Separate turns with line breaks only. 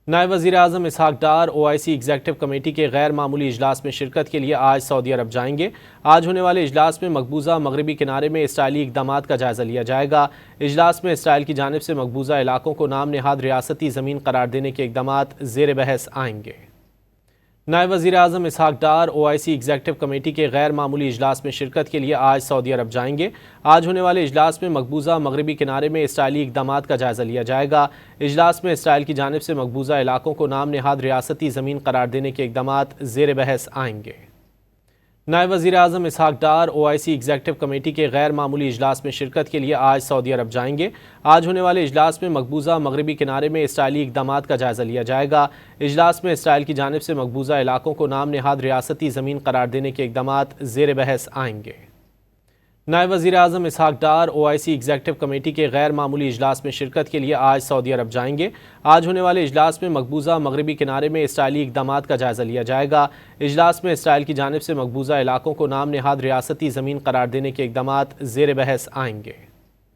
नायब वज़ीर-ए-आज़म इसहाक डार OIC executive committee के गैर मामूली इजलास में शिरकत के लिए आज सऊदी अरब जाएंगे। आज होने वाले इजलास में मकबूजा मगरबी किनारे में इसराइली इक़दामात का जायज़ा लिया जाएगा। इजलास में इसराइल की जानिब से मकबूजा इलाकों को नाम नेहाद रियासती ज़मीन करार देने के इक़दामात ज़ेर बहस आएंगे। नायब वज़ीर-ए-आज़म इसहाक डार OIC एग्जेक्टिव कमेटी के गैर मामूली इजलास में शिरकत के लिए आज सऊदी अरब जाएंगे। आज होने वाले इजलास में मकबूजा मगरबी किनारे में इसराइली इक़दामात का जायज़ा लिया जाएगा। इजलास में इसराइल की जानिब से मकबूजा इलाकों को नाम नेहाद रियासती ज़मीन करार देने के इक़दामात ज़ेर बहस आएंगे। नायब वज़ीर-ए-आज़म इसहाक डार OIC एग्जेक्टिव कमेटी के गैर मामूली इजलास में शिरकत के लिए आज सऊदी अरब जाएंगे। आज होने वाले इजलास में मकबूजा मगरबी किनारे में इसराइली इक़दामात का जायज़ा लिया जाएगा। इजलास में इसराइल की जानिब से मकबूजा इलाकों को नाम नेहाद रियासती ज़मीन करार देने के इक़दामात ज़ेर बहस आएंगे। नायब वज़ीर-ए-आज़म इसहाक डार OIC एग्जेक्टिव कमेटी के गैर मामूली इजलास में शिरकत के लिए आज सऊदी अरब जाएंगे। आज होने वाले इजलास में मकबूजा मगरबी किनारे में इसराइली इक़दामात का जायज़ा लिया जाएगा। इजलास में इसराइल की जानिब से मकबूजा इलाकों को नाम नेहाद रियासती ज़मीन करार देने के इक़दामात ज़ेर बहस आएंगे।